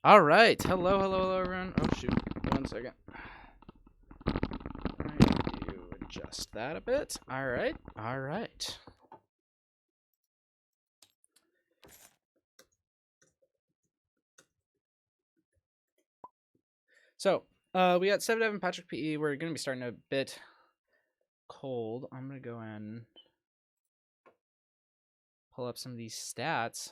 All right. Hello, everyone. Oh, shoot. 1 second. I need to adjust that a bit. All right. So, we got Stevdav and PatrickPE. We're going to be starting a bit cold. I'm going to go and pull up some of these stats.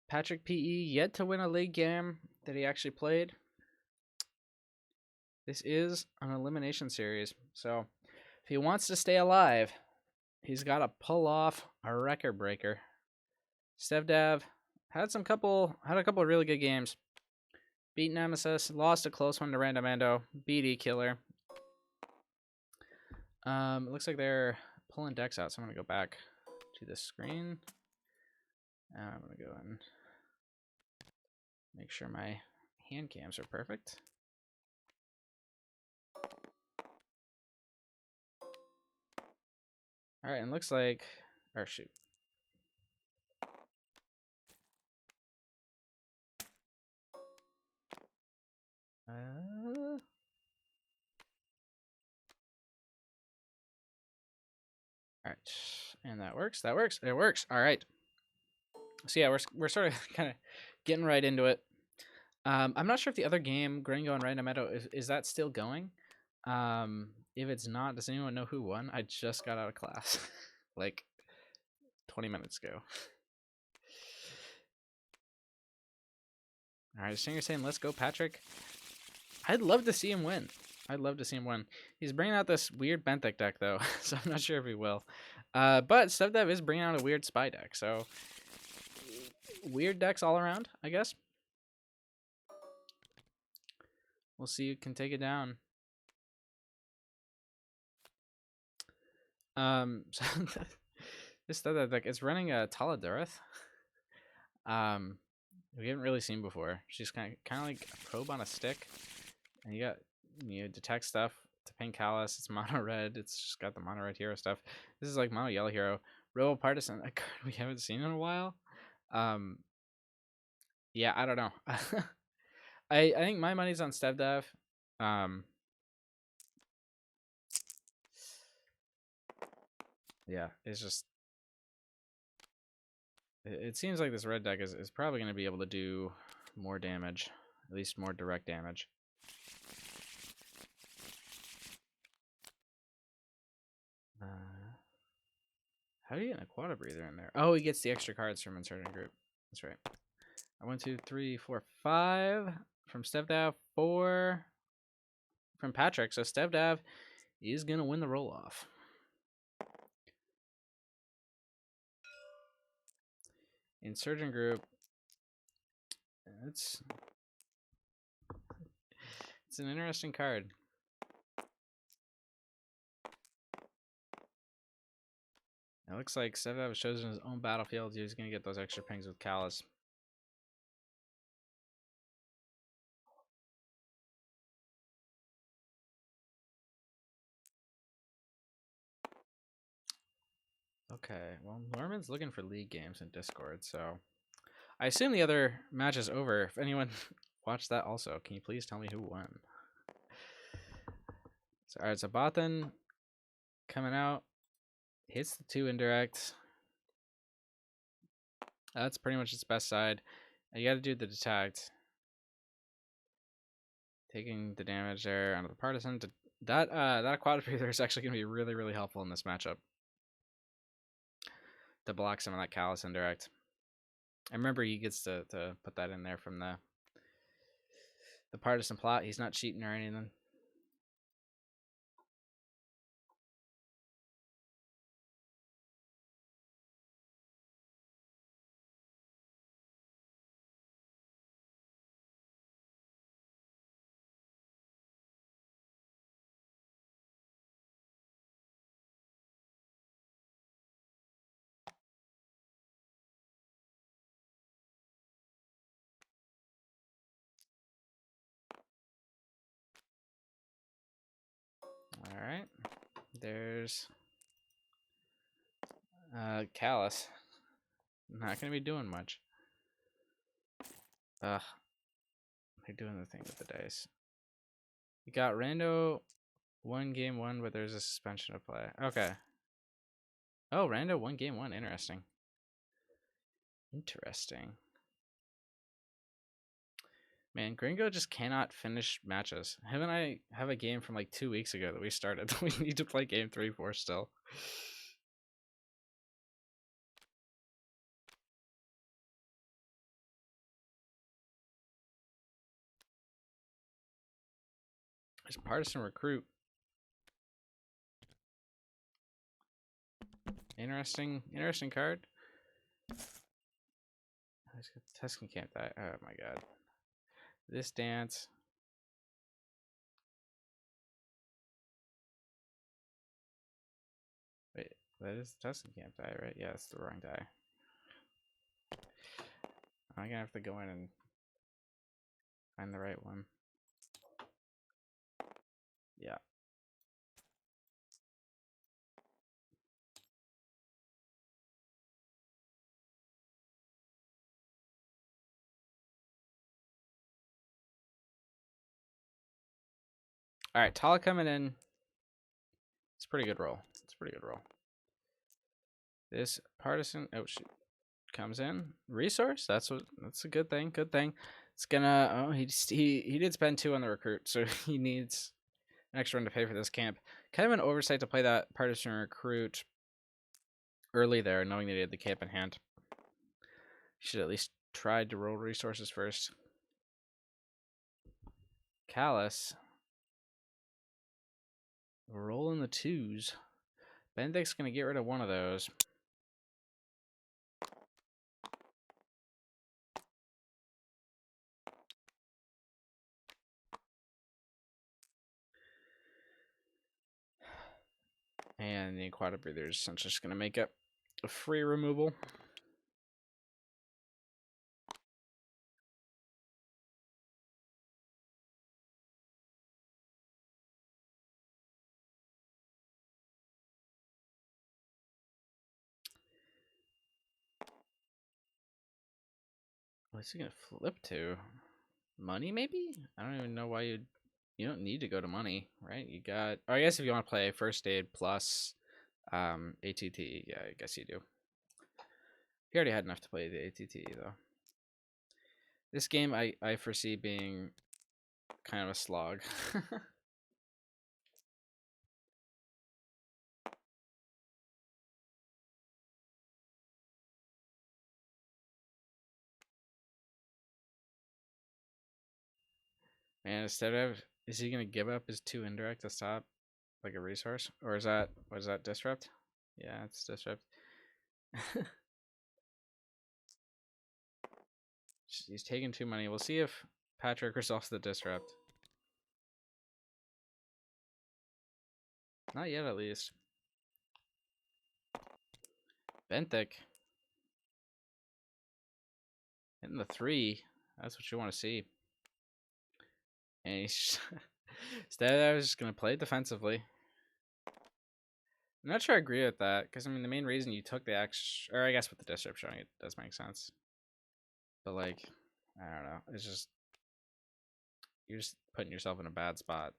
PatrickPE yet to win a league game that he actually played. This is an elimination series, so if he wants to stay alive, he's got to pull off a record breaker. Stevdav had a couple of really good games. Beat Nemesis, lost a close one to Randomando, beat E-Killer. It looks like they're pulling decks out, so I'm gonna go back to the screen. I'm gonna go and make sure my hand cams are perfect. All right, and looks like, or shoot. All right, and that works. It works. All right. So yeah, we're sort of kind of getting right into it. I'm not sure if the other game, Gringo and Random Meadow, is that still going? If it's not, does anyone know who won? I just got out of class, like 20 minutes ago. All right, Singer saying, "Let's go, Patrick." I'd love to see him win. He's bringing out this weird Benthic deck though, so I'm not sure if he will. But Stevdav is bringing out a weird Spy deck, so weird decks all around, I guess. We'll see who can take it down. So this Stevdav deck is running a Taladurith. We haven't really seen before. She's kind of like a probe on a stick, and you detect stuff to ping Callus. It's mono red. It's just got the mono red hero stuff. This is like mono yellow hero. Robo Partisan, a card we haven't seen in a while. Yeah, I don't know. I think my money's on Stevdav. Yeah, it's just it seems like this red deck is probably going to be able to do more damage, at least more direct damage. How do you get a Quad Breather in there? Oh, he gets the extra cards from Insurgent Group. That's right. 1, 2, 3, 4, 5 from Stevdav, 4 from Patrick. So Stevdav is going to win the roll-off. Insurgent Group. It's an interesting card. It looks like Stevdav has chosen his own battlefield. He's going to get those extra pings with Callus. Okay, well, Norman's looking for league games in Discord, so I assume the other match is over. If anyone watched that also, can you please tell me who won? So, all right, so Bothan coming out, hits the 2 indirect. That's pretty much its best side. You got to do the detect. Taking the damage there onto the Partisan. That Quad Breather is actually going to be really, really helpful in this matchup to block some of that Callus indirect. I remember he gets to put that in there from the Partisan plot. He's not cheating or anything. All right. There's Callus. Not going to be doing much. Ugh. They're doing the thing with the dice. You got rando 1 game 1, but there's a suspension of play. Okay. Oh, rando 1 game 1. Interesting. Interesting. Man, Gringo just cannot finish matches. Him and I have a game from like 2 weeks ago that we started. We need to play game 3, 4 still. There's partisan recruit. Interesting card. Tuscan can't die. Oh my god. This dance. Wait, that is Tuscan can't die, right? Yeah, it's the wrong die. I'm gonna have to go in and find the right one. Yeah. All right, Tala coming in. It's a pretty good roll. It's a pretty good roll. This partisan, oh shoot, comes in. Resource. That's a good thing. Good thing. It's gonna. Oh, he did spend 2 on the recruit, so he needs an extra one to pay for this camp. Kind of an oversight to play that partisan recruit early there, knowing that he had the camp in hand. Should at least try to roll resources first. Callus. Rolling the 2s. Benedict's going to get rid of one of those. And the Aquatic Breather is essentially just going to make it a free removal. What's he going to flip to? Money, maybe? I don't even know why you don't need to go to money, right? You got, or I guess if you want to play First Aid plus ATT, yeah, I guess you do. He already had enough to play the ATT, though. This game I foresee being kind of a slog. Man, instead of, is he gonna give up his 2 indirect to stop like a resource, or is that what is that disrupt? Yeah, it's disrupt. He's taking 2 money. We'll see if Patrick resolves the disrupt. Not yet, at least. Benthic hitting the 3. That's what you want to see. And he's instead, I was just gonna play defensively. I'm not sure I agree with that, because I mean the main reason you took the action, or I guess with the disrupt showing it does make sense. But like, I don't know. It's just you're just putting yourself in a bad spot.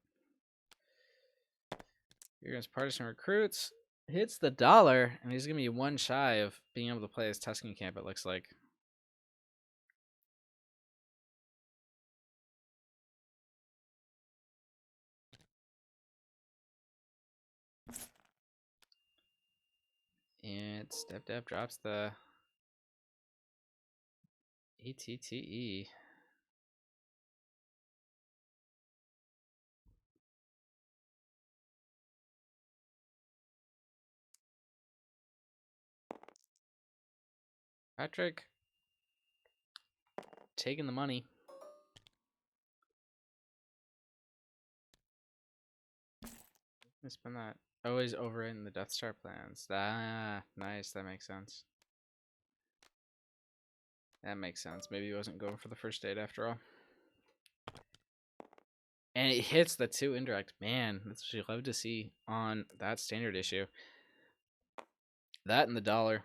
You're against partisan recruits. Hits the dollar, and he's gonna be 1 shy of being able to play his Tuscan camp. It looks like. And Stevdav drops the ATTE. Patrick taking the money. Let's spend that. Always overwritten the Death Star plans. Ah, nice. That makes sense. That makes sense. Maybe he wasn't going for the first date after all. And it hits the 2 indirect. Man, that's what you love to see on that standard issue. That and the dollar.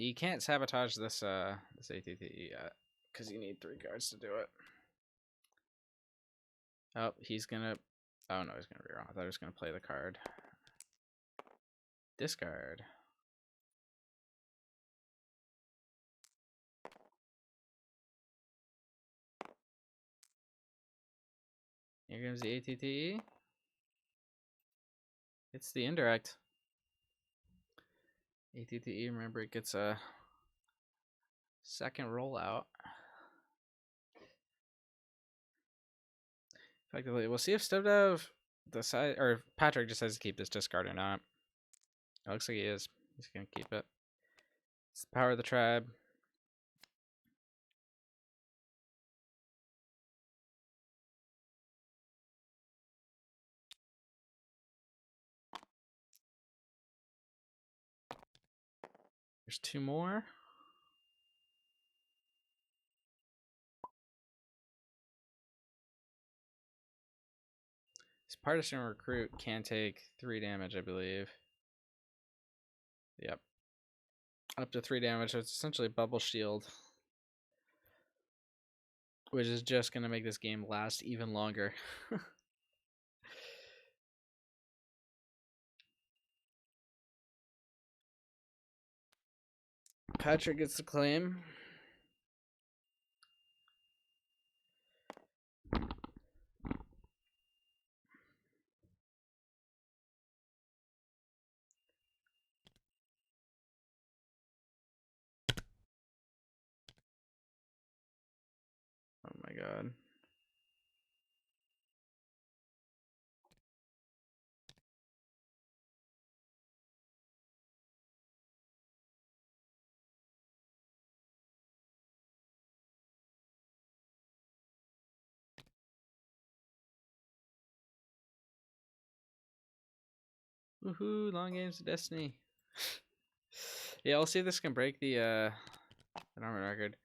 You can't sabotage this this ATTE yet because you need 3 cards to do it. Oh, he's gonna. Oh no, he's gonna reroll. I thought he was gonna play the card. Discard. Here comes the ATTE. It's the indirect. ATTE, remember, it gets a second rollout. Effectively, we'll see if Stevdav decides, or if Patrick decides to keep this discard or not. It looks like he is. He's gonna keep it. It's the power of the tribe. There's 2 more. This partisan recruit can take 3 damage, I believe. Yep. Up to 3 damage, so it's essentially bubble shield. Which is just going to make this game last even longer. Patrick gets the claim. Oh my god. Woohoo, long games of destiny. Yeah, I'll see if this can break the normal record.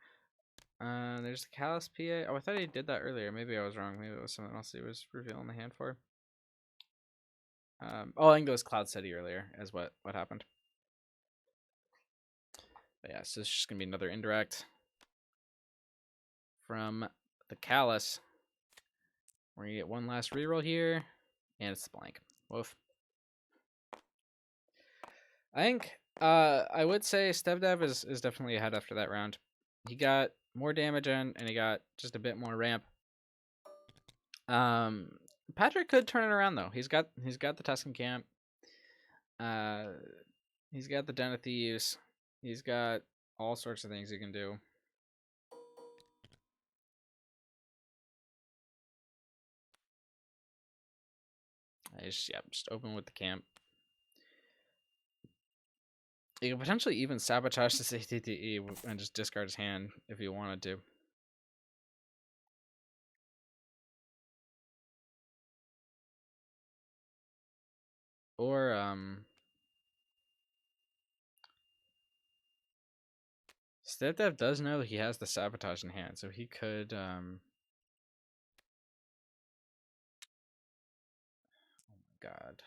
There's the Callous PA. Oh, I thought he did that earlier. Maybe I was wrong. Maybe it was something else he was revealing the hand for. Oh, I think it was Cloud City earlier as what happened. But yeah, so it's just gonna be another indirect from the Callous. We're gonna get one last reroll here, and it's blank. Woof. I think I would say Stevdav is definitely ahead after that round. He got more damage in, and he got just a bit more ramp. Patrick could turn it around though. He's got the Tuscan Camp. He's got the Den of Thieves. He's got all sorts of things he can do. Just open with the camp. You could potentially even sabotage this ATTE and just discard his hand if you wanted to. Or Stevdav does know he has the sabotage in hand, so he could oh my god.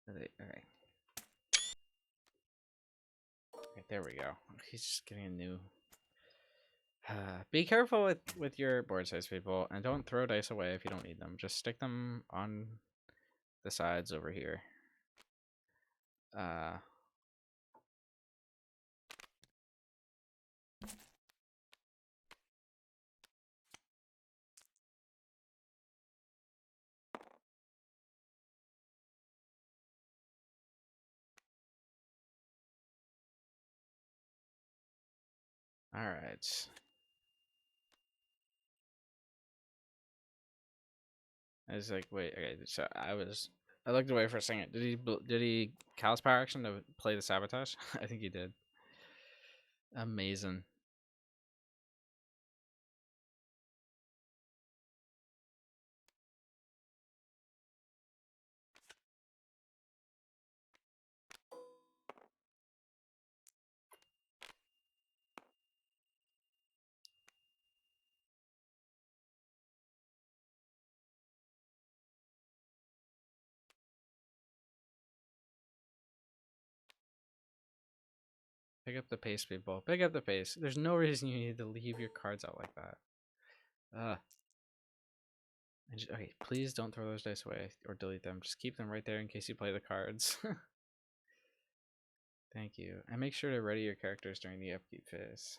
Okay. Okay, there we go. He's just getting a new. Be careful with your board size, people, and don't throw dice away if you don't need them. Just stick them on the sides over here. All right. I was like, wait, okay. So I looked away for a second. Did he Callous Power action to play the sabotage? I think he did. Amazing. Pick up the pace, people. Pick up the pace. There's no reason you need to leave your cards out like that. Okay, please don't throw those dice away or delete them. Just keep them right there in case you play the cards. Thank you. And make sure to ready your characters during the upkeep phase.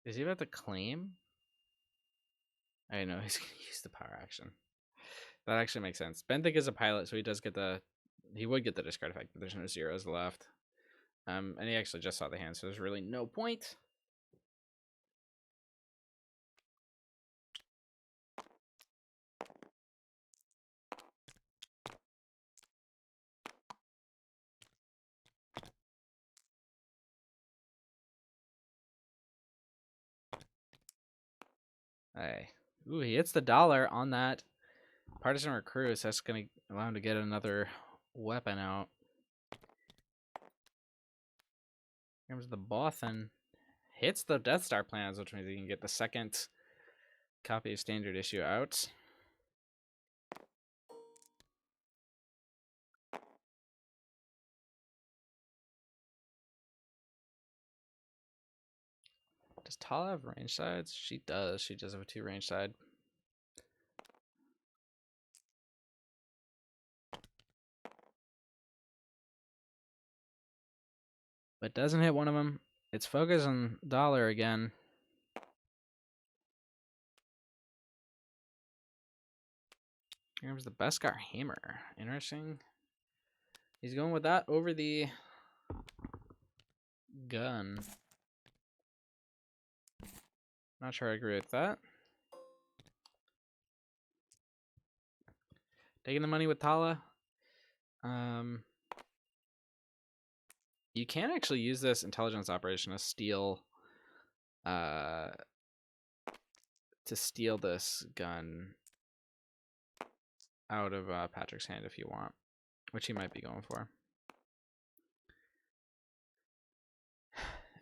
Is he about to claim? I know he's going to use the power action. That actually makes sense. Benthic is a pilot, so he does get the... He would get the discard effect, but there's no zeros left. And he actually just saw the hand, so there's really no point. Hey. Ooh, he hits the dollar on that Partisan Recruit, so that's going to allow him to get another weapon out. Here comes the Bothan. Hits the Death Star plans, which means he can get the second copy of Standard Issue out. Does Tala have range sides? She does. She does have a 2 range side. But doesn't hit one of them. It's focus on dollar again. Here comes the Beskar Hammer. Interesting. He's going with that over the gun. Not sure I agree with that. Taking the money with Tala. You can actually use this intelligence operation to steal this gun out of Patrick's hand if you want, which he might be going for.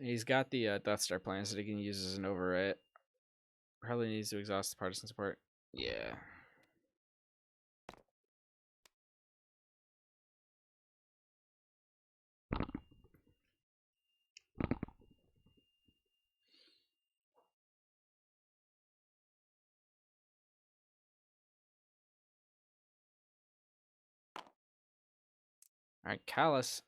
He's got the Death Star plans that he can use as an overwrite. Probably needs to exhaust the partisan support. Yeah. Alright, Callus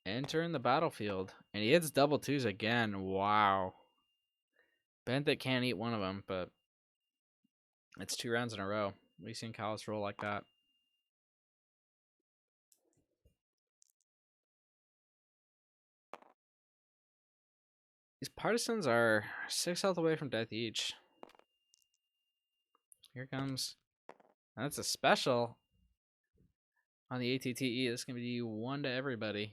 entering the battlefield. And he hits double twos again. Wow. Benthic can't eat one of them, but it's 2 rounds in a row. We've seen Callus roll like that. These partisans are 6 health away from death each. Here comes. That's a special on the ATTE. This is going to be 1 to everybody.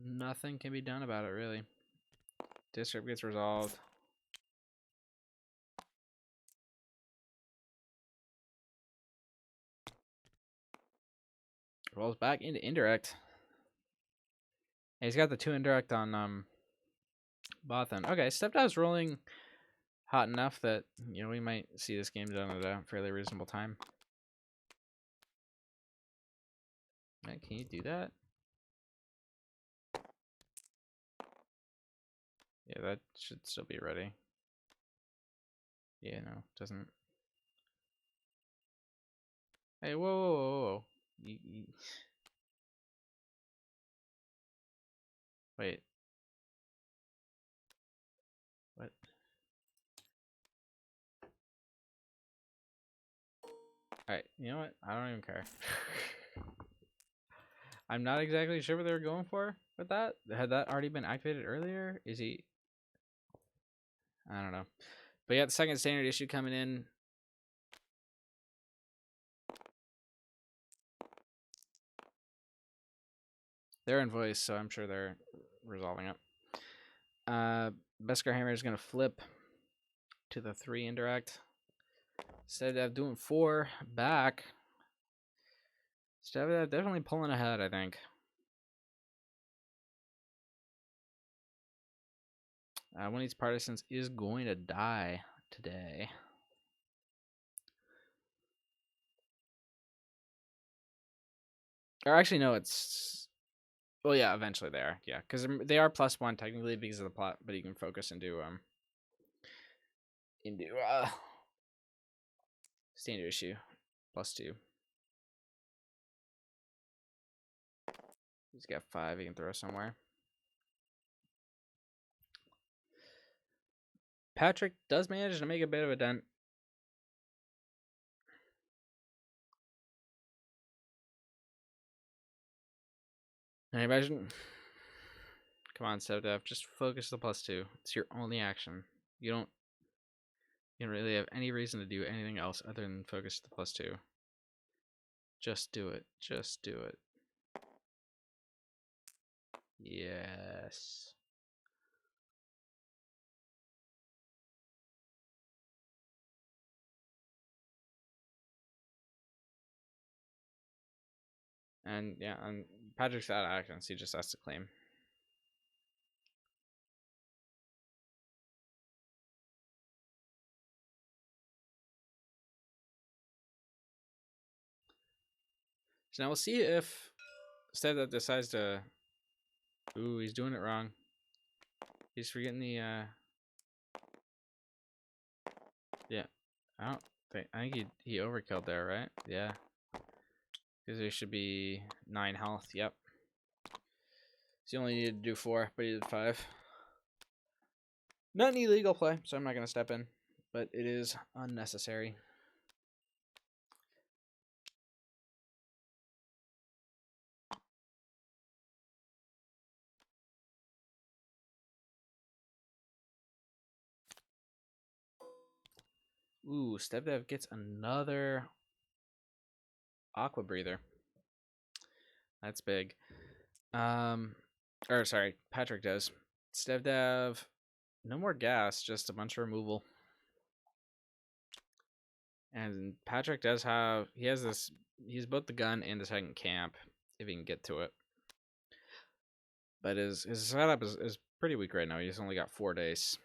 Nothing can be done about it, really. District gets resolved. Rolls back into indirect. And he's got the 2 indirect on Bothan. Okay, Stevdav's rolling hot enough that, you know, we might see this game done at a fairly reasonable time. Man, can you do that? Yeah, that should still be ready. Yeah, no, doesn't. Hey, whoa, whoa, whoa, whoa. Wait. What? Alright, you know what? I don't even care. I'm not exactly sure what they were going for with that. Had that already been activated earlier? Is he... I don't know. But yeah, the second standard issue coming in. They're in voice, so I'm sure they're resolving it. Beskar Hammer is going to flip to the 3 indirect. Stevdav doing 4 back. Stevdav definitely pulling ahead, I think. One of these partisans is going to die today. Or actually, no, it's... Well, yeah, eventually they are. Yeah, because they are +1 technically because of the plot, but you can focus into standard issue +2. He's got 5 he can throw somewhere. Patrick does manage to make a bit of a dent. Can you imagine? Come on, Stevdav, just focus the +2. It's your only action. You don't really have any reason to do anything else other than focus the +2. Just do it. Just do it. Yes. And yeah, and Patrick's out of actions. He just has to claim. So now we'll see if Stevdav decides to... Ooh, he's doing it wrong. He's forgetting the... Yeah. I think he overkilled there, right? Yeah. Because there should be 9 health. Yep. So he only needed to do 4, but he did 5. Not an illegal play, so I'm not going to step in. But it is unnecessary. Ooh, Stevdav gets another aqua breather. That's big. Or sorry, Patrick does. Stevdav, no more gas, just a bunch of removal. And Patrick does have, he has both the gun and the second camp, if he can get to it. But his setup is pretty weak right now. He's only got 4 days.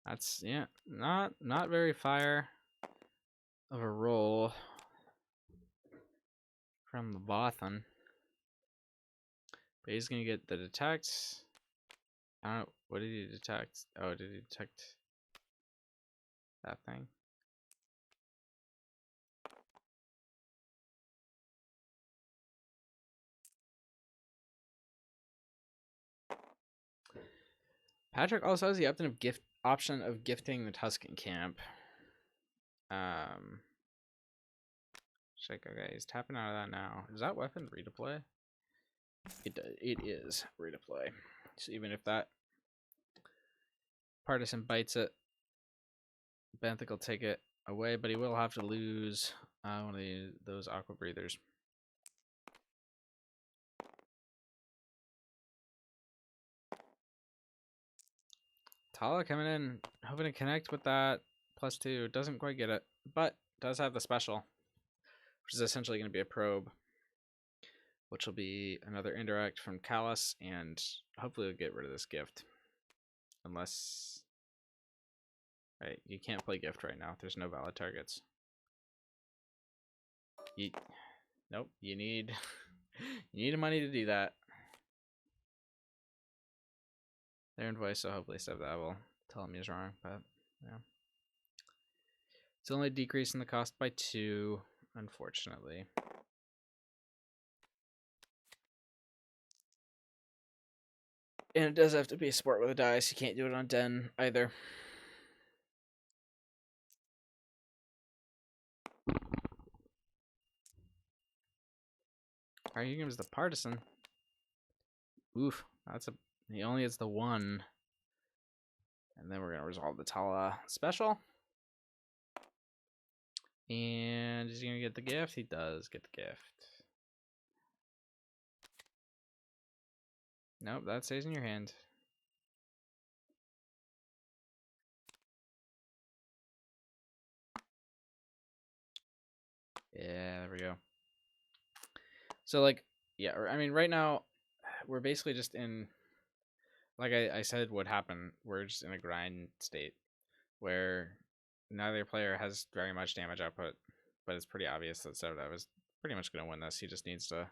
That's, yeah, not very fire of a roll from the Bothan. But he's gonna get the detect. I don't know, what did he detect? Oh, did he detect that thing? Patrick also has the option of gifting the Tuscan camp. Okay, he's tapping out of that now. Is that weapon redeploy? It is redeploy. So even if that partisan bites it, Benthic will take it away, but he will have to lose one of those aqua breathers. Tala coming in, hoping to connect with that +2. Doesn't quite get it, but does have the special, which is essentially going to be a probe, which will be another indirect from Callus, and hopefully we'll get rid of this gift. Unless... Right, you can't play gift right now. There's no valid targets. Nope, you need you need money to do that. Their invoice, so hopefully Stevdav will tell him he's wrong, but yeah. It's only decreasing the cost by 2, unfortunately. And it does have to be a sport with a dice. You can't do it on Den either. Alright, here comes the partisan. Oof, he only has the 1. And then we're gonna resolve the Tala special. And is he gonna get the gift? He does get the gift. Nope, that stays in your hand. Yeah, there we go. So, like, yeah, I mean, right now, we're basically just in, like I said would happen, we're just in a grind state where neither player has very much damage output, but it's pretty obvious that Stevdav is pretty much going to win this. He just needs to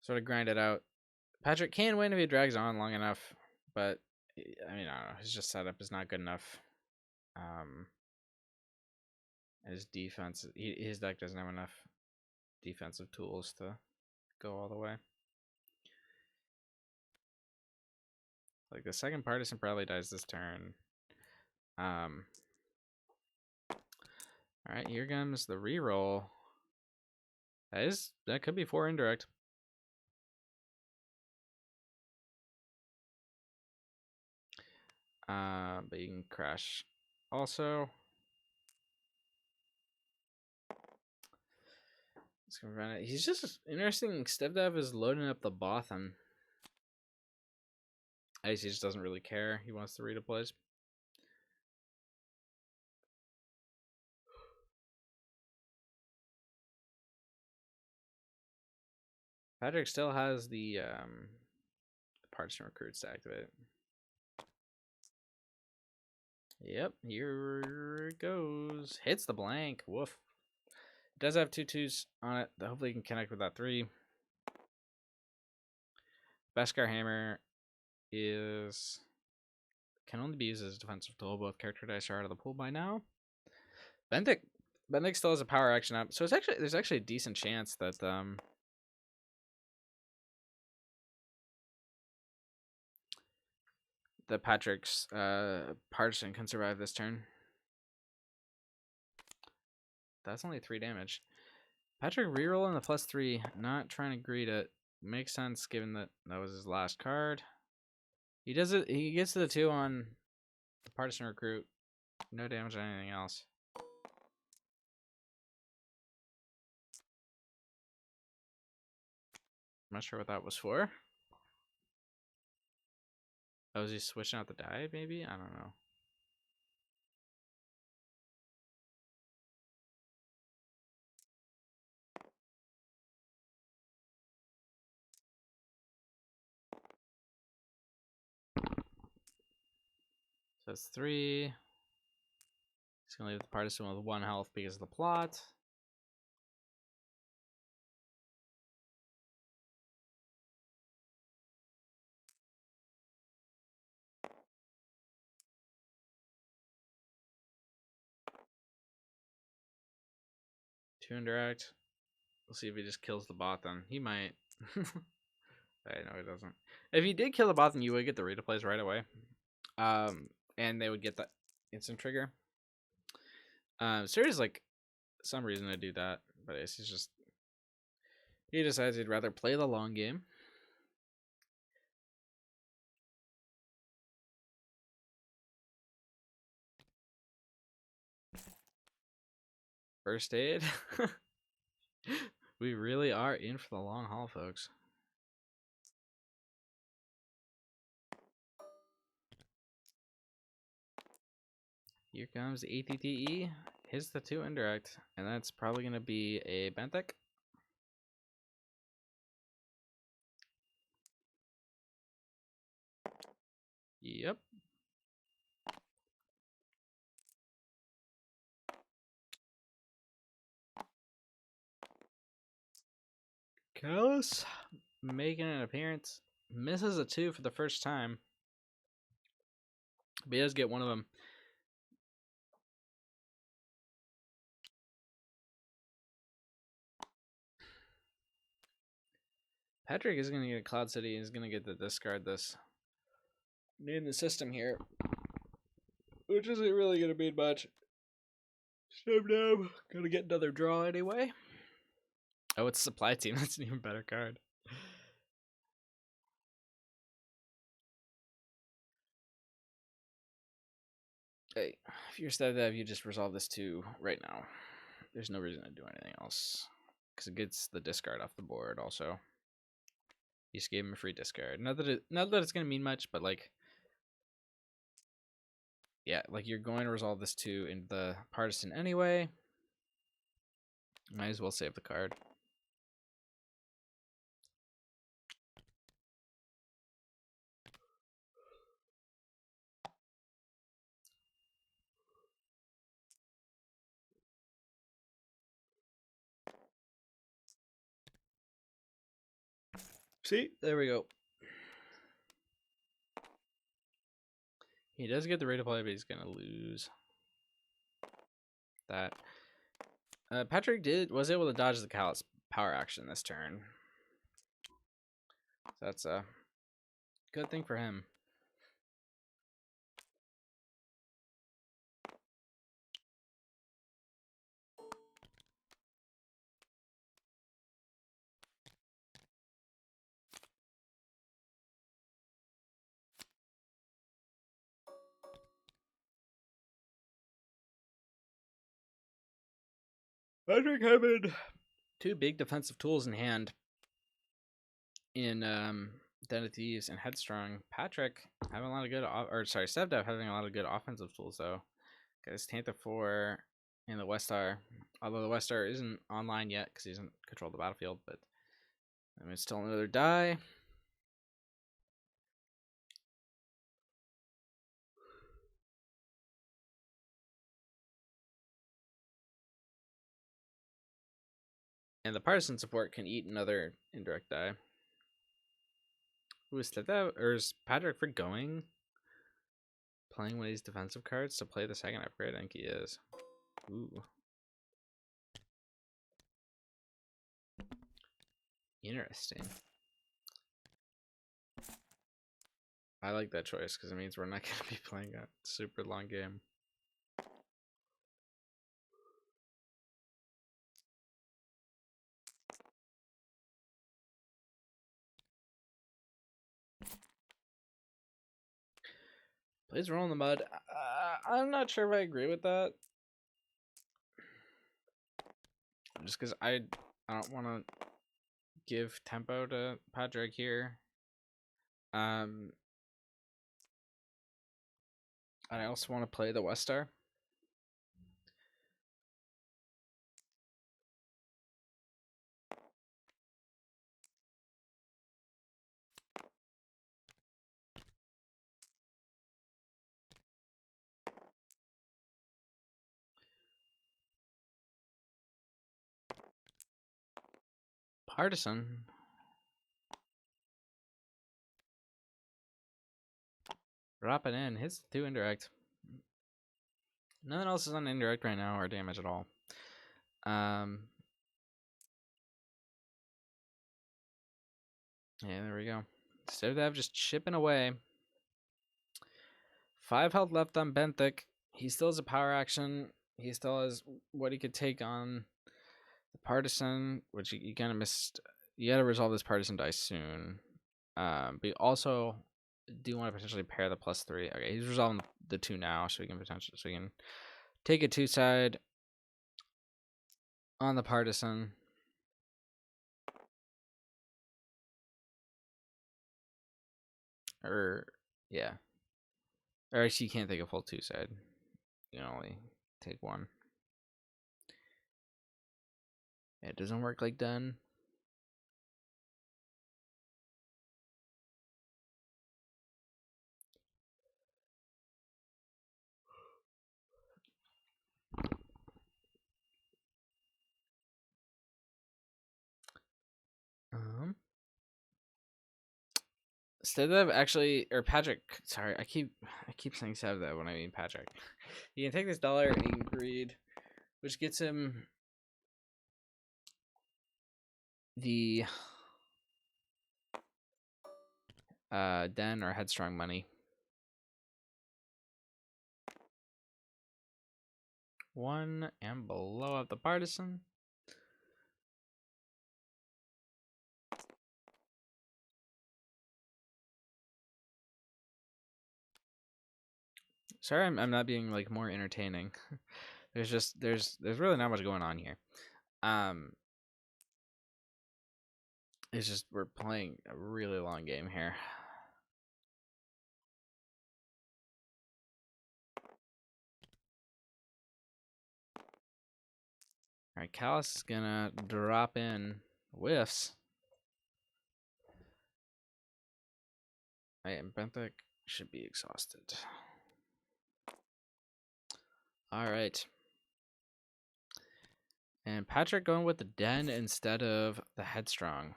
sort of grind it out. Patrick can win if he drags on long enough, but I mean, I don't know. His just setup is not good enough. His defense, his deck doesn't have enough defensive tools to go all the way. Like the second partisan probably dies this turn. All right, here comes the reroll. That could be 4 indirect. But you can crash also. It's gonna run it. He's just interesting. Stevdav is loading up the Bothan. I guess he just doesn't really care. He wants to read a plays. Patrick still has the partisan recruits to activate. Yep, here it goes. Hits the blank. Woof. It does have 2/2s on it. Hopefully, you can connect with that 3. Beskar Hammer can only be used as a defensive tool. Both character dice are out of the pool by now. Bendik still has a power action up, so there's actually a decent chance that that Patrick's partisan can survive this turn. That's only 3 damage. Patrick rerolling the +3, not trying to greet it. Makes sense given that was his last card. He does it. He gets to the 2 on the partisan recruit. No damage on anything else. I'm not sure what that was for. Oh, is he switching out the die, maybe? I don't know. So it's 3. He's going to leave the partisan with 1 health because of the plot. Two indirect. We'll see if he just kills the bot then. He might. I know he doesn't. If he did kill the bot, then you would get the read plays right away. And they would get that instant trigger. So there's like some reason to do that, but it's just he decides he'd rather play the long game. First aid. We really are in for the long haul, folks. Here comes the ATTE. Hits the 2 indirect, and that's probably going to be a Benthic. Yep. Callus making an appearance. Misses a 2 for the first time. But he does get one of them. Patrick is going to get a Cloud City and is going to get to discard this. In the system here. Which isn't really going to mean much. Stevdav gonna get another draw anyway. Oh, it's Supply Team. That's an even better card. Hey, if you're Stevdav, you just resolve this 2 right now. There's no reason to do anything else. Because it gets the discard off the board also. You just gave him a free discard. Not that it's gonna mean much, but like, yeah, like you're going to resolve this 2 into the partisan anyway. Might as well save the card. See, there we go. He does get the rate of play, but he's gonna lose that. Patrick was able to dodge the Callous power action this turn. So that's a good thing for him. Patrick having 2 big defensive tools in hand in Den of Thieves and Headstrong. Patrick having a lot of good, Stevdav having a lot of good offensive tools though. Got his Tantha 4 and the Westar. Although the Westar isn't online yet because he doesn't control the battlefield, but I mean, it's still another die. And the partisan support can eat another indirect die. Who is that? Or is Patrick forgoing playing one of these defensive cards to play the second upgrade? I think he is. Ooh. Interesting. I like that choice because it means we're not going to be playing a super long game. Plays Roll in the Mud. I'm not sure if I agree with that. Just because I don't want to give tempo to Patrick here. I also want to play the Westar. Partisan. Drop it in. Hits 2 indirect. Nothing else is on indirect right now or damage at all. Yeah, there we go. Stevdav just chipping away. 5 health left on Benthic. He still has a power action. He still has what he could take on the partisan, which you kind of missed. You got to resolve this partisan die soon. But you also do want to potentially pair the +3. Okay, he's resolving the 2 now, so we can take a 2 side on the partisan. Or yeah. Or actually, you can't take a full 2 side. You can only take 1. It doesn't work like done. Stevdav actually, or Patrick. Sorry, I keep saying Stevdav when I mean Patrick. He can take this dollar and he can greed, which gets him the Den or Headstrong money. 1 and below of the partisan. Sorry, I'm not being like more entertaining. there's really not much going on here. And It's just we're playing a really long game here. All right, Callus is gonna drop in whiffs. And Benthic should be exhausted. All right. And Patrick going with the Den instead of the Headstrong.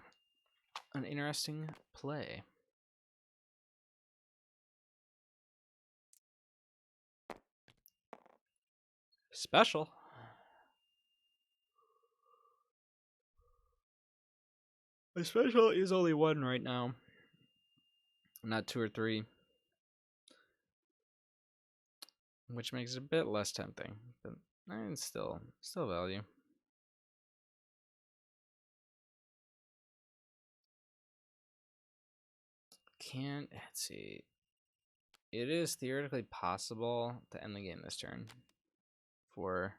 An interesting play. Special. The special is only one right now. Not 2 or 3. Which makes it a bit less tempting. But still value. Let's see. It is theoretically possible to end the game this turn for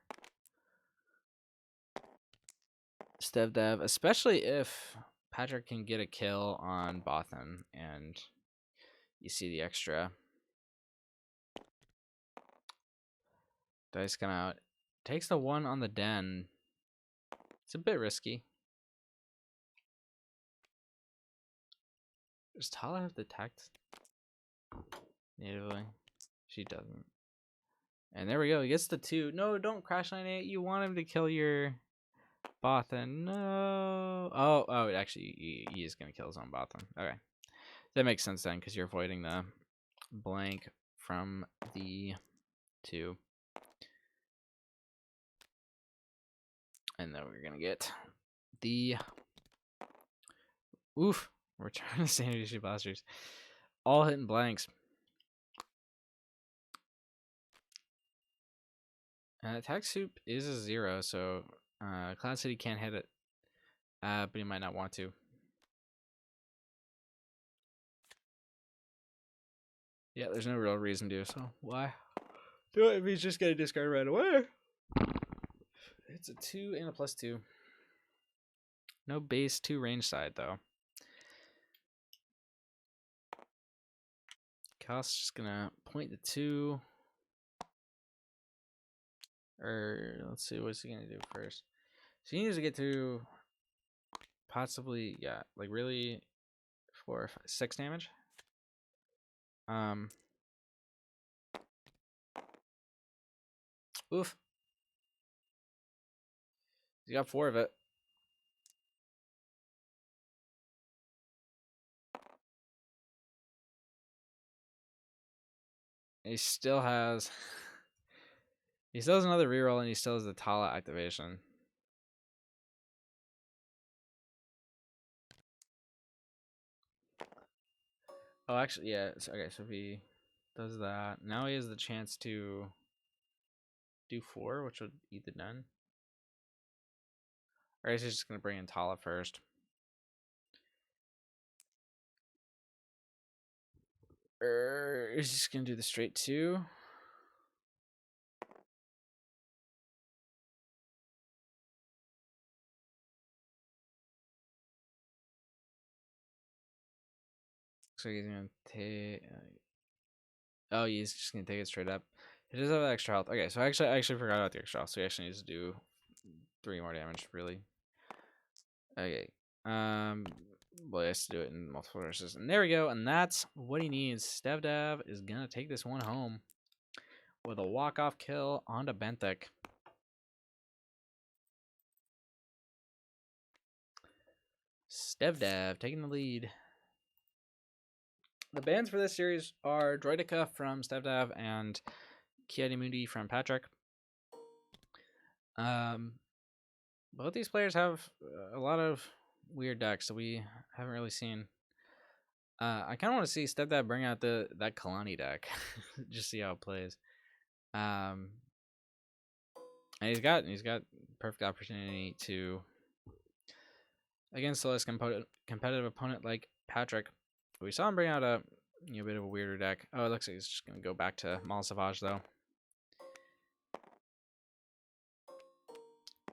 Stevdav, especially if Patrick can get a kill on Bothan and you see the extra dice come out. Takes the 1 on the Den. It's a bit risky. Does Tala have detect natively? She doesn't. And there we go. He gets the 2. No, don't crash 9-8. You want him to kill your Bothan. No. Oh, actually, he is going to kill his own Bothan. Okay. That makes sense then, because you're avoiding the blank from the 2. And then we're going to get the... Oof. Return to Sanity Shield Blasters. All hitting blanks. Attack Soup is a 0, so Cloud City can't hit it. But he might not want to. Yeah, there's no real reason to, so why? Do it if he's just going to discard right away. It's a 2 and a +2. No base 2 range side, though. Cal's just going to point the 2. Or, let's see, what's he going to do first? So he needs to get to possibly, yeah, like really 4 or 5, 6 damage. Oof. He got 4 of it. He still has another reroll, and he still has the Tala activation. Oh, actually, yeah. Okay, so if he does that, now he has the chance to do 4, which would eat the den. Or is he just going to bring in Tala first? Or is he just going to do the straight 2? So he's going to take... oh, he's just going to take it straight up. He does have extra health. Okay, so I actually forgot about the extra health. So he actually needs to do 3 more damage, really. Okay. Well, he has to do it in multiple verses. And there we go. And that's what he needs. Stevdav is going to take this one home with a walk-off kill onto Benthic. Stevdav taking the lead. The bans for this series are Droidica from Stevdav and Kiadimundi from Patrick. Both these players have a lot of weird decks that we haven't really seen. I kind of want to see Stevdav bring out that Kalani deck, just see how it plays. And he's got perfect opportunity to against a less competitive opponent like Patrick. We saw him bring out a bit of a weirder deck. Oh, it looks like he's just gonna go back to Mal Savage though.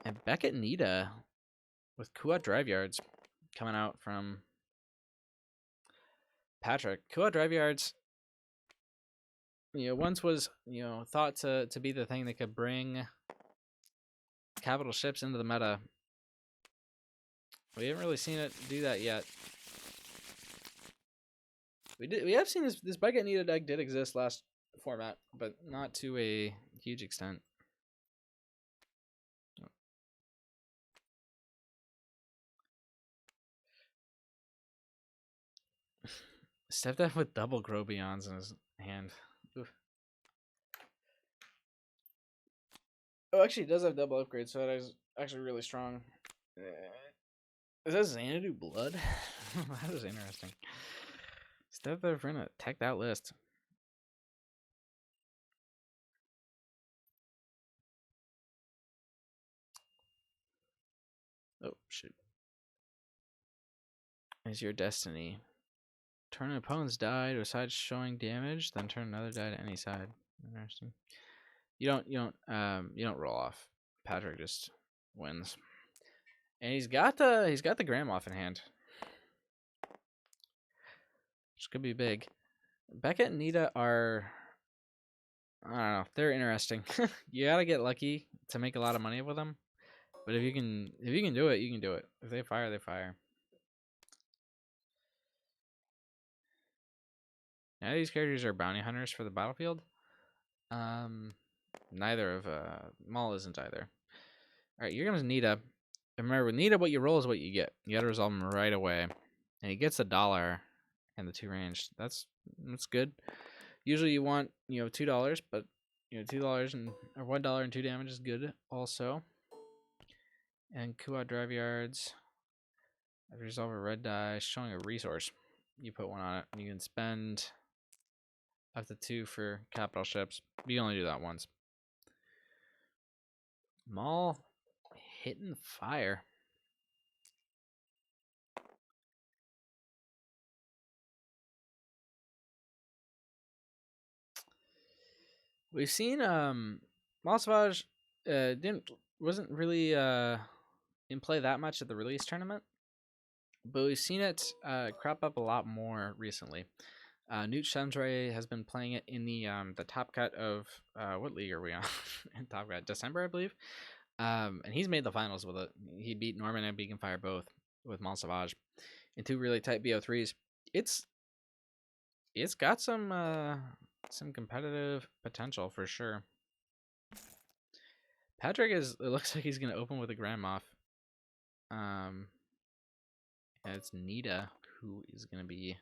And Beckett Nita with Kuat Drive Yards. coming out from Patrick. Kua drive yards, once was, thought to be the thing that could bring capital ships into the meta. We haven't really seen it do that yet. We have seen this Bucket Needed deck did exist last format, but not to a huge extent. Stevdav with double Grobions in his hand. Oof. Oh, actually, it does have double upgrades, so that is actually really strong. Is that Xanadu Blood? That is interesting. Stevdav, we're gonna tech that list. Oh, shoot. Is your destiny. Turn an opponent's die to a side showing damage, then turn another die to any side. Interesting. You don't roll off. Patrick just wins. And he's got the Grandmoff in hand. Which could be big. Beckett and Nita are, I don't know, they're interesting. You gotta get lucky to make a lot of money with them. But if you can do it, you can do it. If they fire, they fire. Now these characters are bounty hunters for the battlefield. Neither of Maul isn't either. Alright, here comes Nita. Remember, with Nita, what you roll is what you get. You gotta resolve him right away. And he gets $1 and the 2 range. That's good. Usually you want, $2, but $2 and or $1 and 2 damage is good also. And Kua drive yards. After you resolve a red die, showing a resource. You put 1 on it. And you can spend up to 2 for capital ships. You only do that once. Maul hitting fire. We've seen Maul Savage wasn't really in play that much at the release tournament, but we've seen it crop up a lot more recently. Newt Shamsray has been playing it in the top cut of what league are we on? In top cut, December, I believe. And he's made the finals with it. He beat Norman and Beacon Fire both with Mal Savage in 2 really tight BO3s. It's got some competitive potential for sure. Patrick it looks like he's gonna open with a Grandmoff. And it's Nita who is gonna be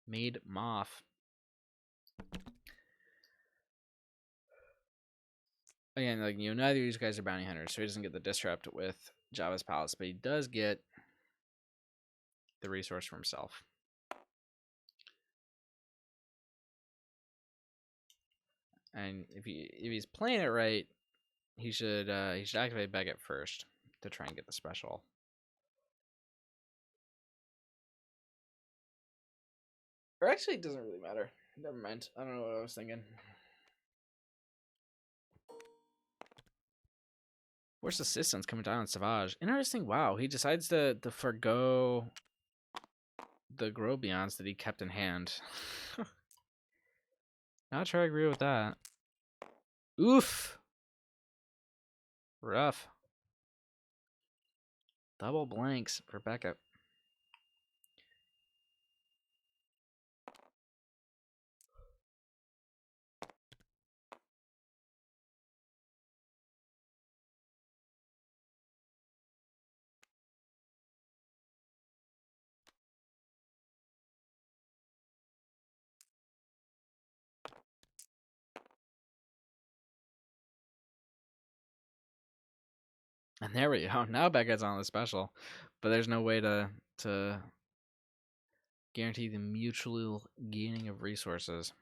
made Moff. Again, neither of these guys are bounty hunters, so he doesn't get the disrupt with Java's Palace, but he does get the resource for himself. And if he's playing it right, he should activate Beckett first to try and get the special. Or actually, it doesn't really matter. Never mind. I don't know what I was thinking. Where's Assistance coming down on Savage? Interesting. Wow, he decides to forgo the Grobions that he kept in hand. Not sure I agree with that. Oof. Rough. Double blanks for Beckett. And there we go. Now Beckett's on the special, but there's no way to guarantee the mutual gaining of resources.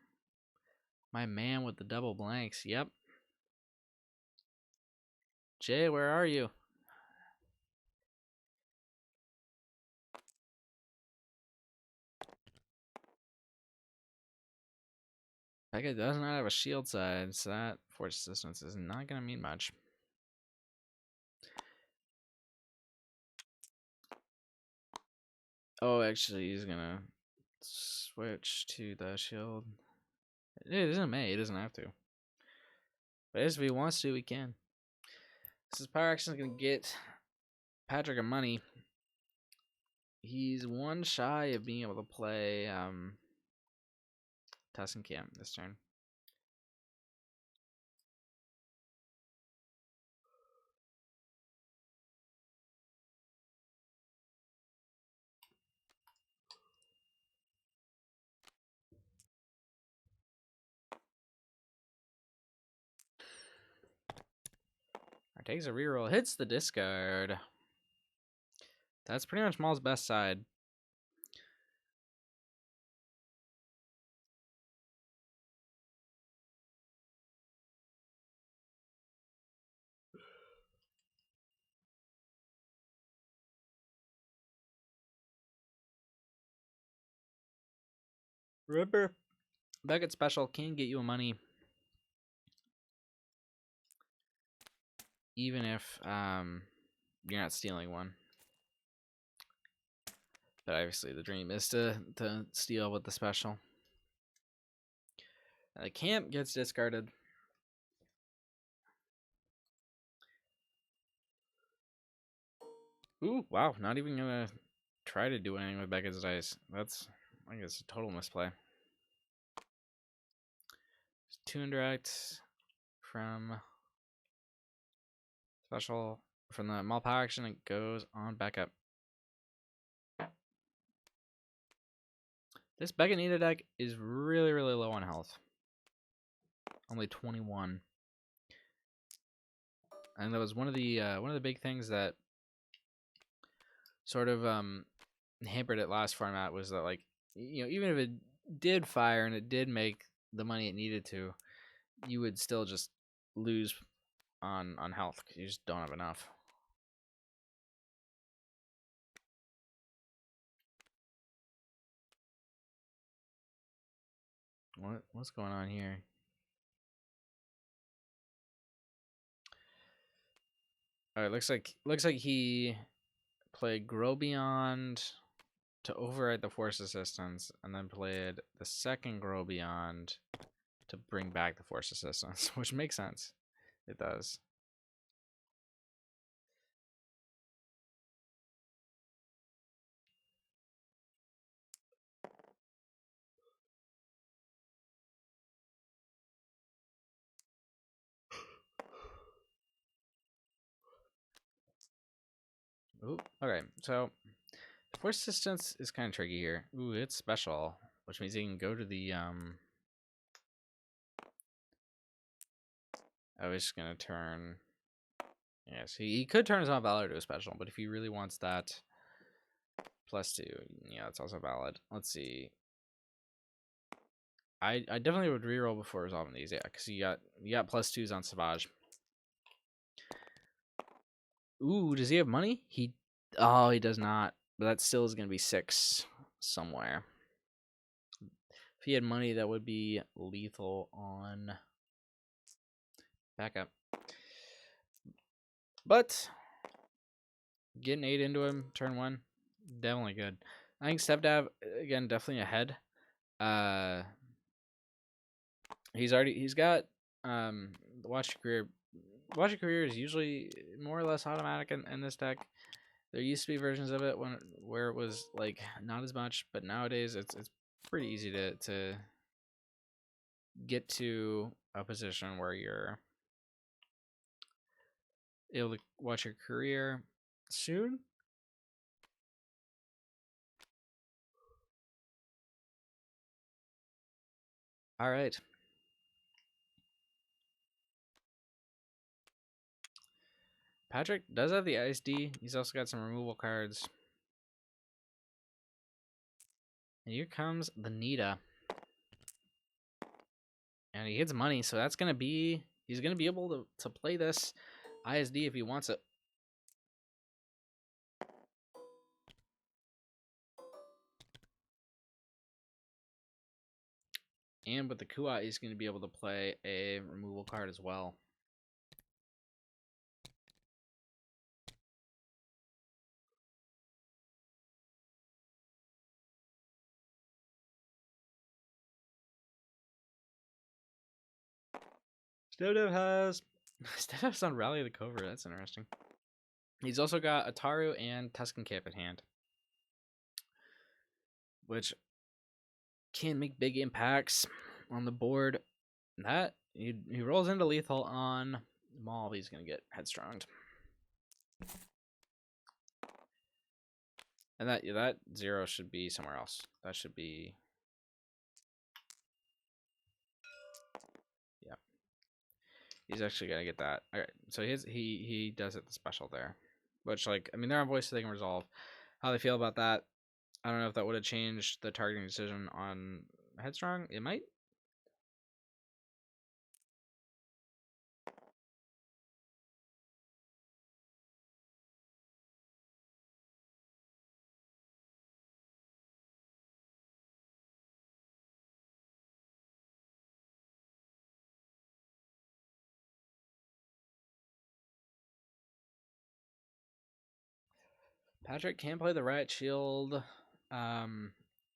My man with the double blanks. Yep. Jay, where are you? Beckett does not have a shield side, so that force assistance is not going to mean much. Oh, actually, he's gonna switch to the shield. It isn't May. He doesn't have to. But if he wants to, he can. This power action is gonna get Patrick a money. He's one shy of being able to play Tussin Camp this turn. Takes a reroll, hits the discard. That's pretty much Maul's best side. Remember, Beckett Special can get you a money, even if you're not stealing one. But obviously, the dream is to steal with the special. And the camp gets discarded. Ooh, wow! Not even gonna try to do anything with Beckett's dice. I think it's a total misplay. 2 indirect from special from the Maul power action. It goes on back up. This Beckett Nita deck is really, really low on health. Only 21. And that was one of the big things that sort of hampered it last format was that, like, you know, even if it did fire and it did make the money it needed to, you would still just lose on health because you just don't have enough. What's going on here? All right, looks like he played Grow Beyond to override the Force Assistance, and then played the second Grow Beyond to bring back the Force Assistance, which makes sense. It does. Ooh, okay, so Force Assistance is kind of tricky here. Ooh, it's special, which means he can go to the I was just gonna turn. Yes, he could turn his own valor to a special, but if he really wants that +2, yeah, it's also valid. Let's see. I definitely would reroll before resolving these, yeah, because you got +2s on Savage. Ooh, does he have money? Oh, he does not. But that still is gonna be 6 somewhere. If he had money, that would be lethal on backup. But getting 8 into him turn 1, definitely good. I think Stevdav, again, definitely ahead. He's got watch your career. Watch your career is usually more or less automatic in this deck. There used to be versions of it where it was like not as much, but nowadays it's pretty easy to get to a position where you're able to watch your career soon. All right. Patrick does have the ISD. He's also got some removal cards. And here comes the Nita. And he hits money, so that's gonna be he's gonna be able to play this ISD if he wants it. And with the Kua, he's going to be able to play a removal card as well. Stevdav has Stevdav's on Rally the Covert. That's interesting. He's also got Ataru and Tuscan Cap at hand, which can make big impacts on the board. That he rolls into lethal on Maul. He's gonna get headstronged, and that 0 should be somewhere else. That should be, yeah. He's actually gonna get that. All right, so he does it the special there, which, like, I mean, they're on voice, so they can resolve. How they feel about that, I don't know if that would have changed the targeting decision on Headstrong. It might. Patrick can play the Riot Shield, and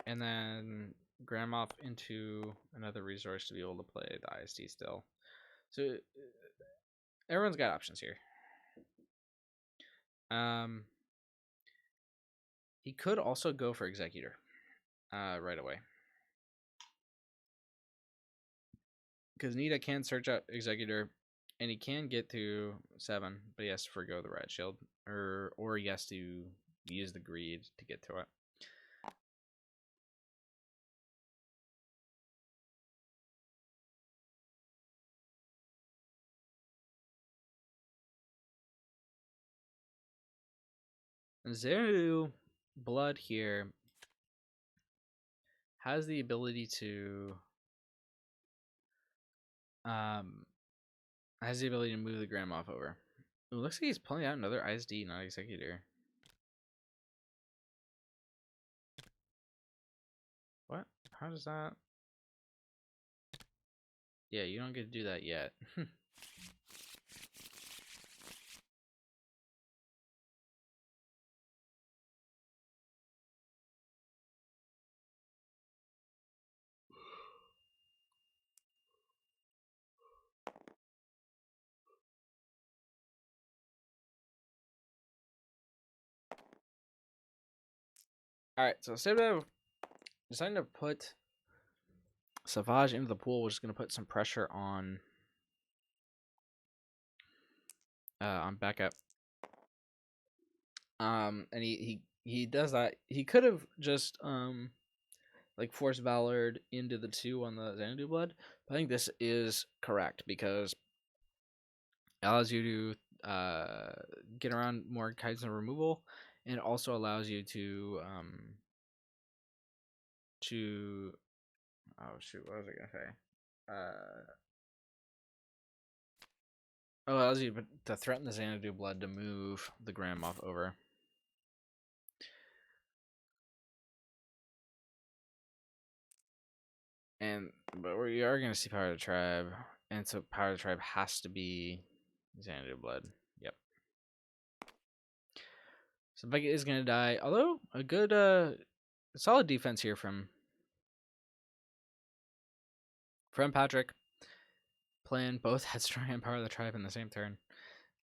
then Grandmoff into another resource to be able to play the ISD still. So everyone's got options here. He could also go for Executor right away, because Nita can search out Executor, and he can get to 7, but he has to forgo the Riot Shield, or he has to use the Greed to get to it. Xanadu Blood here has the ability to move the Grandmoff over. It looks like he's pulling out another ISD, not Executor. What? How does that? Yeah, you don't get to do that yet. Alright, so instead of deciding to put Savage into the pool, we're just going to put some pressure on backup. And he does that. He could have just like forced Valord into the 2 on the Xanadu Blood, but I think this is correct because it allows you to get around more Kaizen removal, and it also allows you to oh shoot, what was I gonna say? Oh, it allows you to threaten the Xanadu Blood to move the Grandmoff over. But we are gonna see Power of the Tribe, and so Power of the Tribe has to be Xanadu Blood. Yep. So Vega is gonna die, although a good solid defense here from Patrick, playing both Headstrong and Power of the Tribe in the same turn.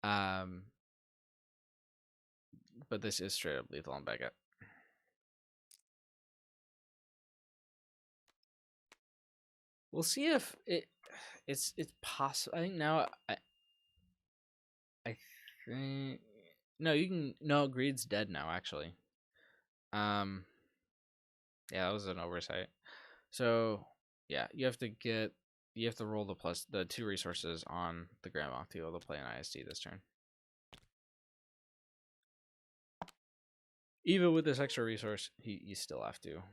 But this is straight up lethal on Vega. We'll see if it's possible. I think now I think no, Greed's dead now actually. Yeah, that was an oversight. So yeah, you have to roll the 2 resources on the Grandma to be able to play an ISD this turn. Even with this extra resource, you still have to.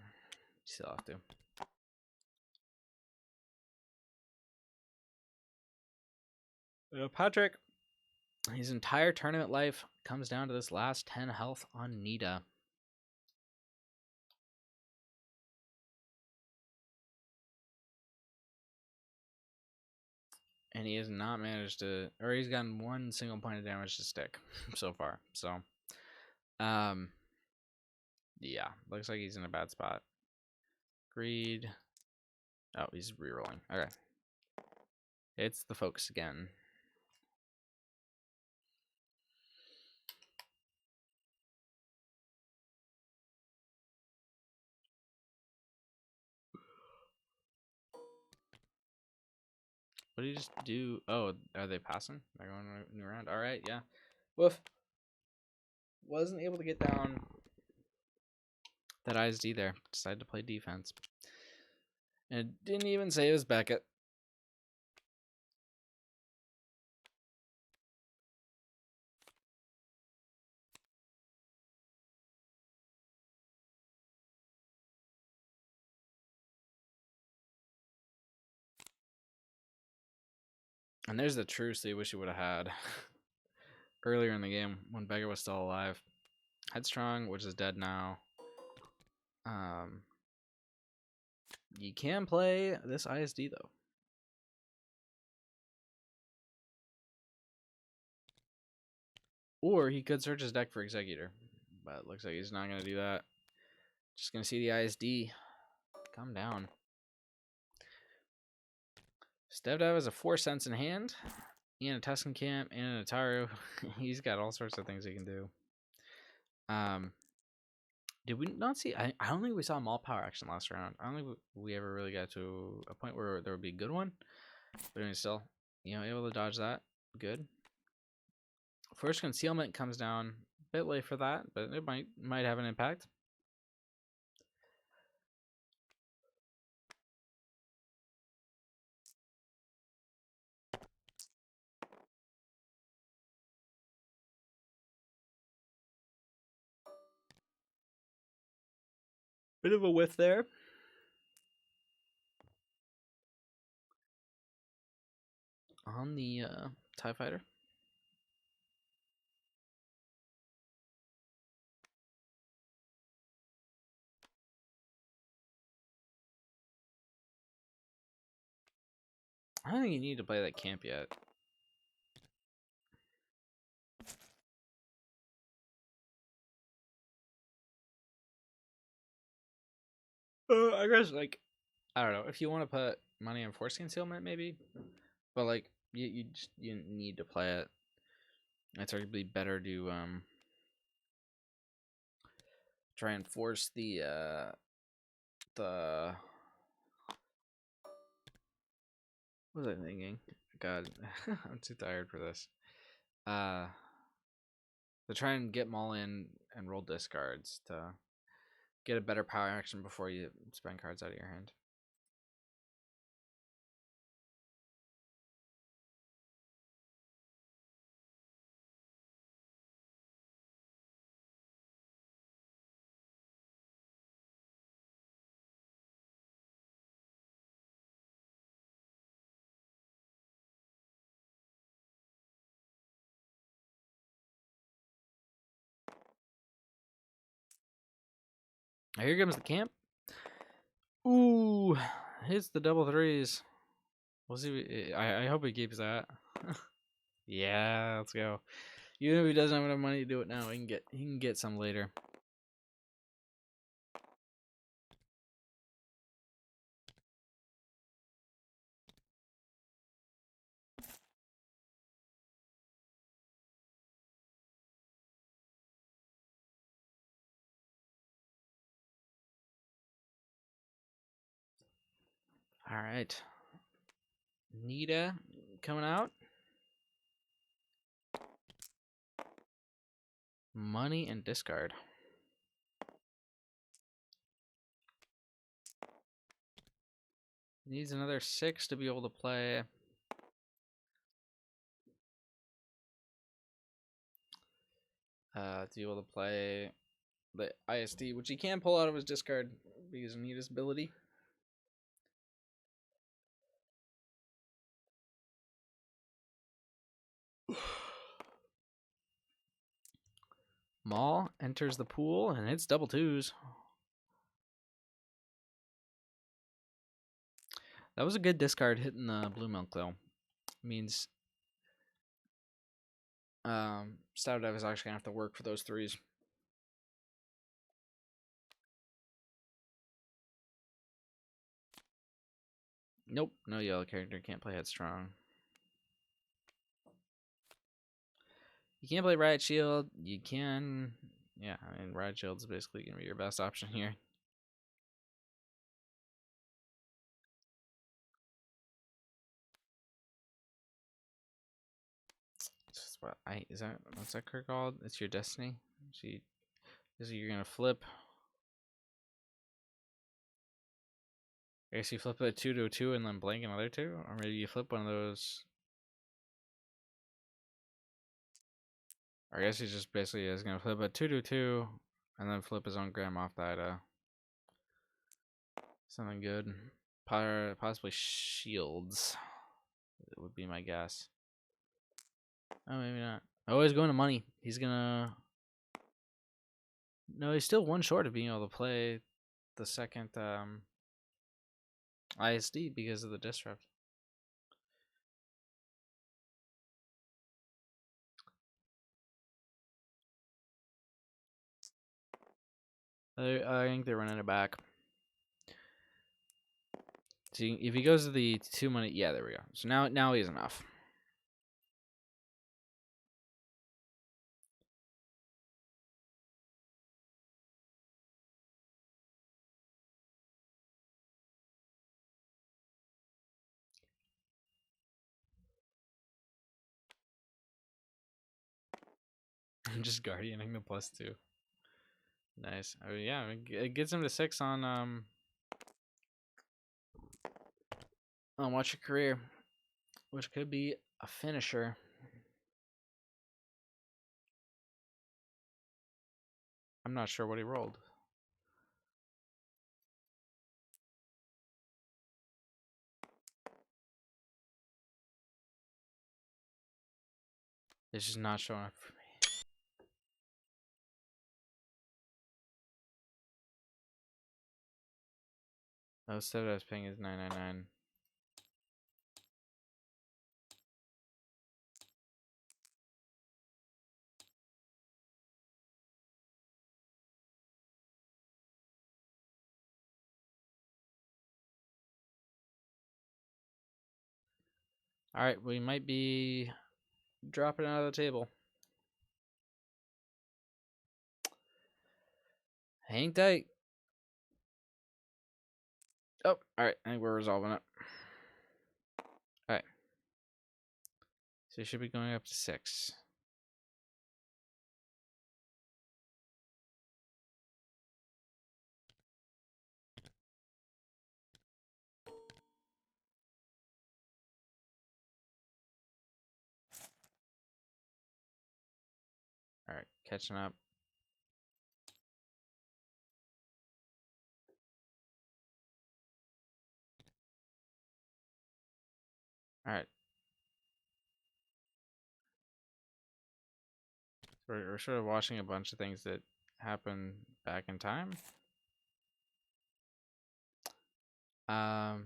Patrick, his entire tournament life comes down to this last 10 health on Nita. And he has not managed to, or he's gotten 1 single point of damage to stick so far. So, yeah, looks like he's in a bad spot. Greed. Oh, he's rerolling. Okay. It's the focus again. What did you just do? Oh, are they passing? They're going a new round. All right, yeah. Woof. Wasn't able to get down that ISD there. Decided to play defense. And it didn't even say it was Beckett. And there's the truce they wish you would have had earlier in the game when Beckett was still alive. Headstrong, which is dead now. You can play this ISD though. Or he could search his deck for Executor. But it looks like he's not going to do that. Just going to see the ISD. Calm down. Stevdav has a 4 cents in hand. And a Tuscan Camp and an Ataru. He's got all sorts of things he can do. Did we not see? I don't think we saw Mall Power action last round. I don't think we ever really got to a point where there would be a good one. But I mean, still, able to dodge that. Good. First Concealment comes down a bit late for that, but it might have an impact. Bit of a whiff there. On the TIE Fighter. I don't think you need to play that camp yet. I guess, I don't know. If you want to put money on Force Concealment, maybe. But, you need to play it. It's arguably better to try and force the what was I thinking? God, I'm too tired for this. To try and get Maul in and roll discards to get a better power action before you spend cards out of your hand. Here comes the camp. Ooh, hits the double threes. We'll see. I hope he keeps that. Yeah, let's go. Even if he doesn't have enough money to do it now, he can get some later. All right. Nita coming out. Money and discard. Needs another 6 to be able to play. To be able to play the ISD, which he can pull out of his discard because of Nita's ability. Maul enters the pool, and it's double twos. That was a good discard hitting the blue milk, though. Means Stevdav is actually going to have to work for those threes. Nope, no yellow character can't play Headstrong. You can't play Riot Shield. You can, yeah. I mean, Riot Shield's basically gonna be your best option here. That's what is that? What's that card called? It's your destiny. See, this is you're gonna flip. I guess you flip a 2 to a 2 and then blank another 2, or maybe you flip one of those. Or I guess he just basically is gonna flip a 2 to 2 and then flip his own gram off that. Something good. Possibly shields. It would be my guess. Oh, maybe not. Oh, he's going to money. He's gonna. No, he's still one short of being able to play the second ISD because of the disrupt. I think they're running it back. See, if he goes to the 2 money, yeah, there we go. So now he's enough. I'm just guardianing the +2. Nice. I mean, yeah, it gets him to 6 on Watch Your Career, which could be a finisher. I'm not sure what he rolled. It's just not showing up for me. Oh, Stevdav's paying is 999. All right, we might be dropping out of the table. Hang tight. Oh, all right. I think we're resolving it. All right. So you should be going up to 6. All right, catching up. All right. We're sort of watching a bunch of things that happen back in time. Yeah,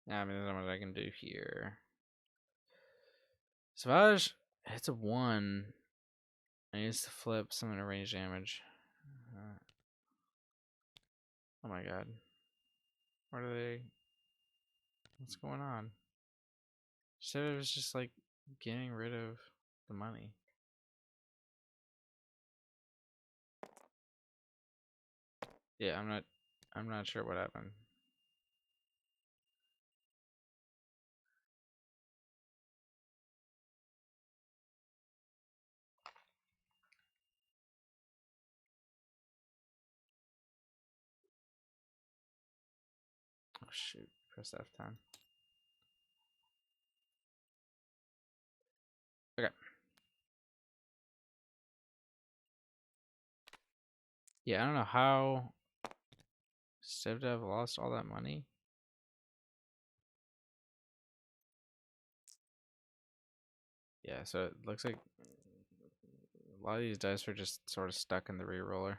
I mean, there's not much I can do here. Savage hits a 1. I needs to flip something to range damage. Oh my god. What are they? What's going on? She said it was just like getting rid of the money. Yeah, I'm not sure what happened. Oh shoot, press F10. Okay. Yeah, I don't know how Stevdav lost all that money. Yeah, so it looks like a lot of these dice are just sort of stuck in the reroller.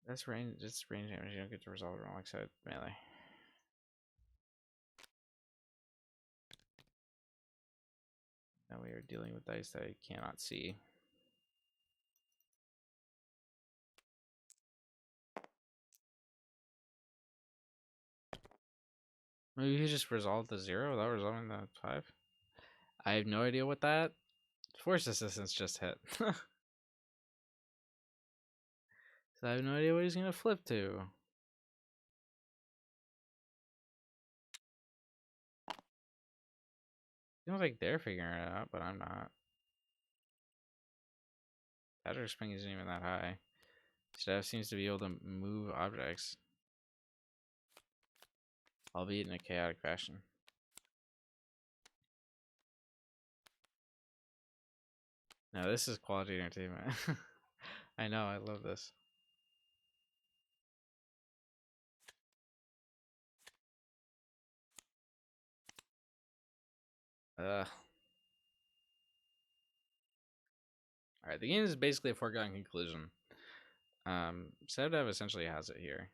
That's range. It's range damage. You don't get to resolve it wrong like said melee. Now we are dealing with dice that I cannot see. Maybe he just resolved the 0 without resolving the 5. I have no idea what that. Force assistance just hit. So I have no idea what he's gonna flip to. Seems like they're figuring it out, but I'm not. Patrick's ping isn't even that high. Steph seems to be able to move objects, albeit in a chaotic fashion. Now this is quality entertainment. I know, I love this. Alright, the game is basically a foregone conclusion. Stevdav essentially has it here.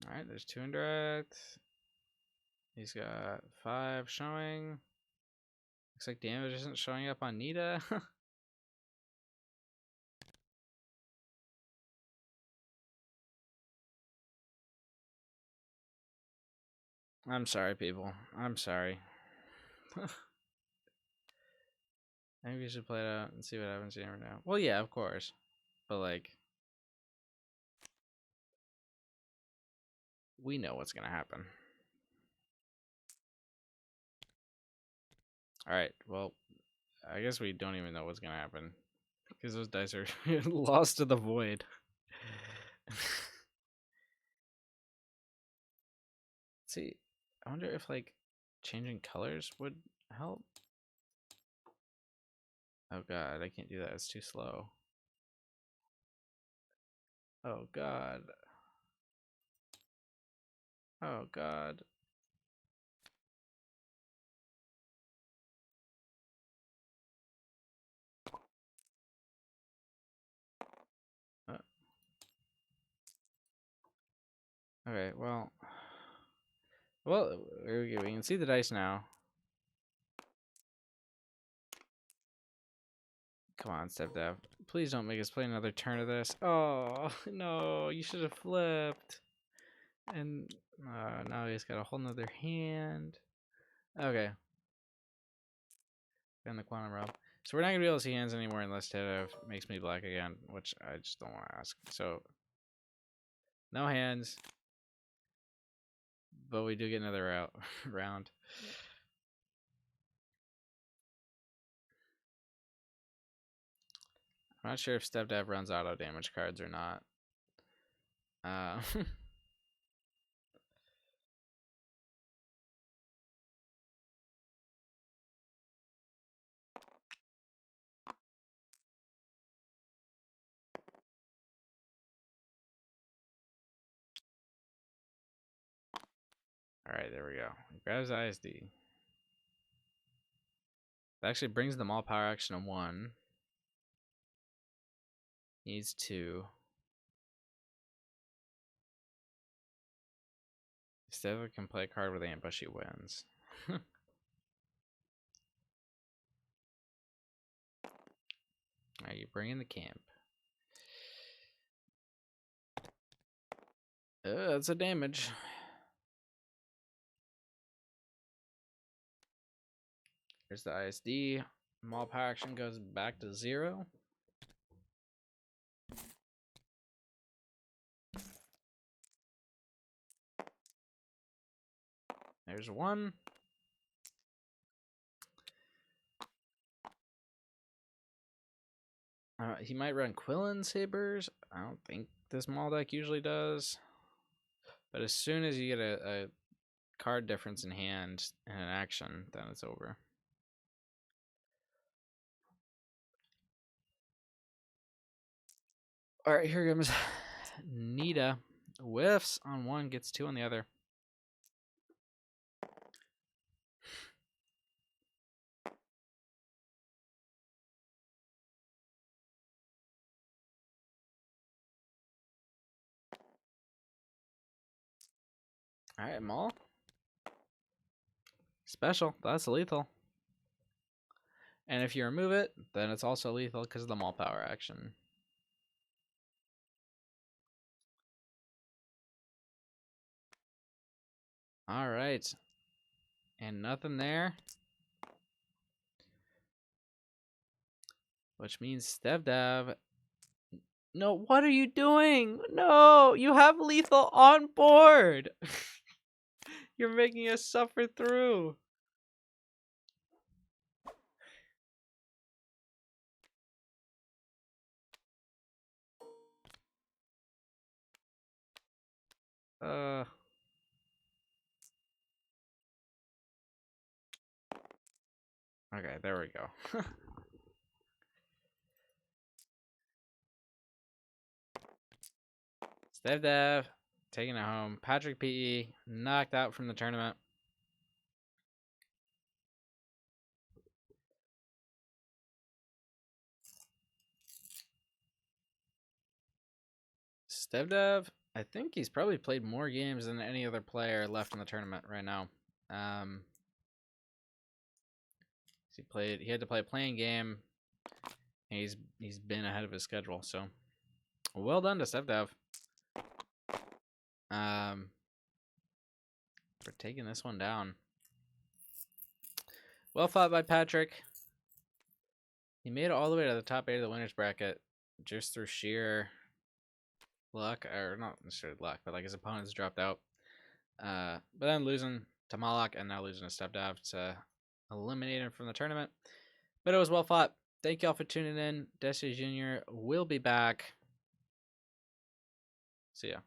Alright, there's 2 indirect. He's got 5 showing. Looks like damage isn't showing up on Nita. I'm sorry, people. I'm sorry. Maybe we should play it out and see what happens. You never know. Well, yeah, of course. But, like, we know what's going to happen. Alright, well, I guess we don't even know what's going to happen. Because those dice are lost to the void. See, I wonder if, like, changing colors would help. Oh god, I can't do that. It's too slow. Oh god. Oh god. Uh, okay, well, here we go. We can see the dice now. Come on, Stevdav. Please don't make us play another turn of this. Oh no, you should have flipped. And now he's got a whole nother hand. Okay. In the quantum realm. So we're not gonna be able to see hands anymore unless Stevdav makes me black again, which I just don't want to ask. So no hands. But we do get another round. I'm not sure if Stevdav runs auto damage cards or not. Alright, there we go. He grabs ISD. That actually brings them all power action to 1. Needs 2. Stevdav can play a card with ambush, he wins. Alright, you bring in the camp. That's a damage. There's the ISD. All power action goes back to 0. There's 1. He might run Quillen Sabers. I don't think this Maul deck usually does. But as soon as you get a card difference in hand and an action, then it's over. Alright, here comes Nita. Whiffs on 1, gets 2 on the other. Alright, Maul. Special. That's lethal. And if you remove it, then it's also lethal because of the maul power action. All right. And nothing there. Which means Stevdav. No, what are you doing? No, you have lethal on board. You're making us suffer through. Okay, there we go. Stevdav taking it home. PatrickPE knocked out from the tournament. Stevdav, I think he's probably played more games than any other player left in the tournament right now. He had to play a playing game, and he's been ahead of his schedule. So, well done to Stevdav. For taking this one down. Well fought by Patrick. He made it all the way to the top 8 of the winners bracket just through sheer luck, or not necessarily luck, but like his opponents dropped out. But then losing to Malak and now losing to Stevdav to eliminate him from the tournament. But it was well fought. Thank y'all for tuning in. Desi Jr. will be back. See ya.